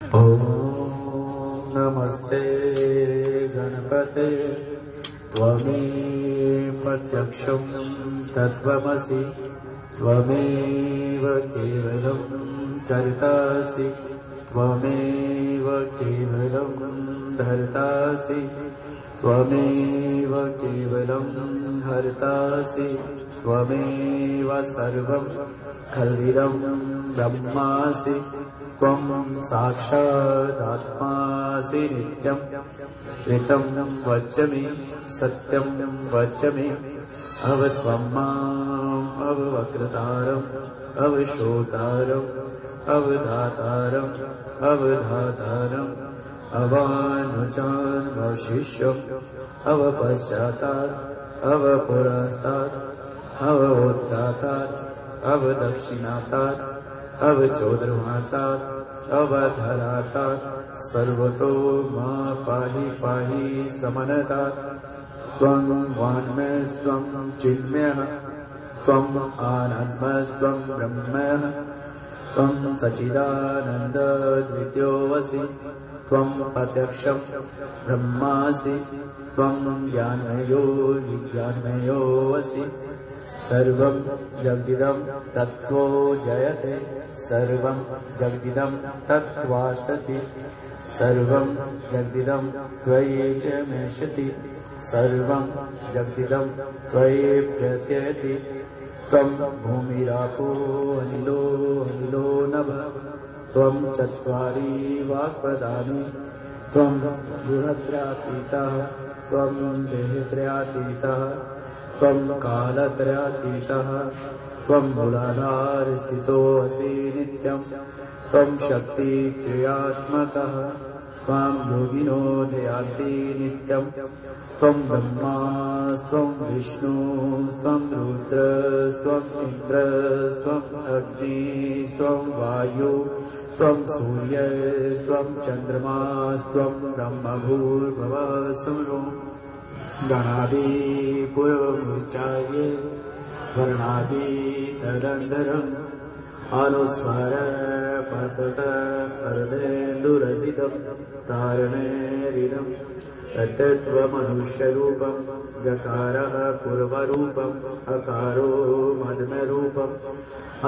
ॐ नमस्ते गणपते त्वमेव प्रत्यक्षं तत्त्वमसि त्वमेव केवलं कर्तासि त्वमेव केवलं धर्तासि त्वमेव केवलं हर्तासि त्वमेव सर्वं खल्विदं ब्रह्मासि त्वं साक्षादात्मासि नित्यं ऋतं वच्मि सत्यं वच्मि अवत्वं माम् अववक्रतारम् अवशोतारम् अवधातारम् अवधातारम् अवानुजान् वशिष्यम् अवपश्चातात् अवपुरस्तात् अवोत्तातात् अवदक्षिणातात् अवचोदर्मातात् अवधरातात् सर्वतो मा पाहि पाहि समनतात् त्वं वाङ्मयस्त्वं चिन्मयः त्वम् आनन्दस्त्वं ब्रह्मः त्वं सच्चिदानन्दद्वितीयोऽसि त्वं प्रत्यक्षं ब्रह्मासि त्वं ज्ञानमयो विज्ञानमयोऽसि सर्वं जगदिदं तत्त्वो जयते सर्वं जगदिदं तत्त्वाष्टति सर्वं जगदिदं त्वयैकमेष्यति सर्वं जगदिदं त्वयि प्रत्ययति त्वं भूमिरापो अनिलो अनिलो नभः त्वं चत्वारि वाक्पदानि त्वं गुणत्रयातीतः त्वं देहत्रयातीतः त्वं कालत्रयातीतः त्वं मूलाधारस्थितोऽसि नित्यं त्वं शक्तिक्रियात्मकः त्वं योगिनो ध्यान्ति नित्यं त्वं ब्रह्मास्त्वं विष्णुस्त्वं रुद्रस्त्वं इन्द्रस्त्वं अग्निस्त्वं वायु त्वं सूर्यस्त्वं चन्द्रमास्त्वं ब्रह्मभूर्भुवः सुरो गणादिपूर्वमुच्चार्ये वर्णादितदन्तरम् अनुस्वर पतत हृदयेन्दुरसितं तारणेरिदं तत्त्वमनुष्यरूपं गकारः पूर्वरूपम् अकारो मध्यमरूपम्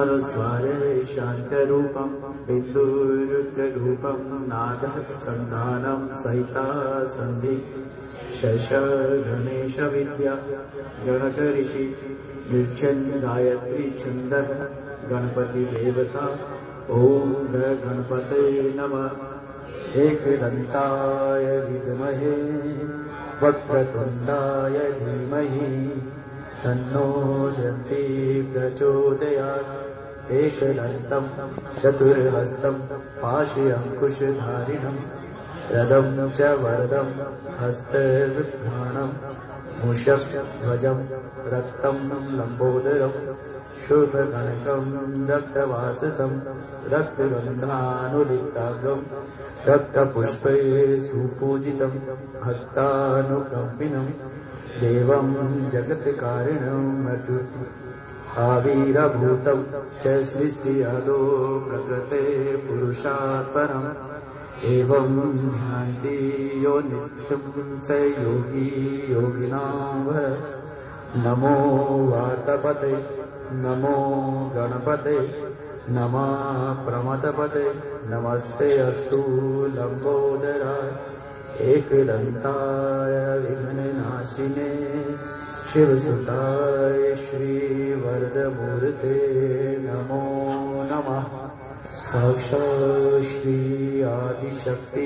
अनुस्वारे शान्तरूपं बिन्दुरुद्ररूपं नादः सन्धानं सहिता सन्धि शश गणेश विद्या गणकऋषि निर्छन् गायत्री छन्दः गणपति देवता ॐ गणपते नमः एकदन्ताय विद्महे वक्रतुण्डाय धीमहि तन्नो दन्ती प्रचोदयात् एकदन्तं चतुर्हस्तं पाशे अंकुशधारिणं रदं च वरदं हस्तविभ्राणं मूषकध्वजं रक्तं लम्बोदरं शुभकनकं रक्तवाससं रक्तगन्धानुलिप्ताग्रं रक्तपुष्पैः सुपूजितं भक्तानुकम्पिनं देवं जगत्कारिणं आविर्भूतं च सृष्टियादो प्रकृते पुरुषात् परम् एवं ध्यान्ति यो नित्यं स योगी योगिनां नमो वार्तपते नमो गणपते नमः प्रमथपते नमस्ते अस्तु लम्बोदराय एकदन्ताय विघ्ननाशिने शिवसुताय श्रीवरदमूर्ते नमो नमः साक्षात् श्री आदिशक्ति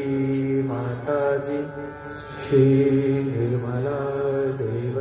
माताजी श्री निर्मला देवी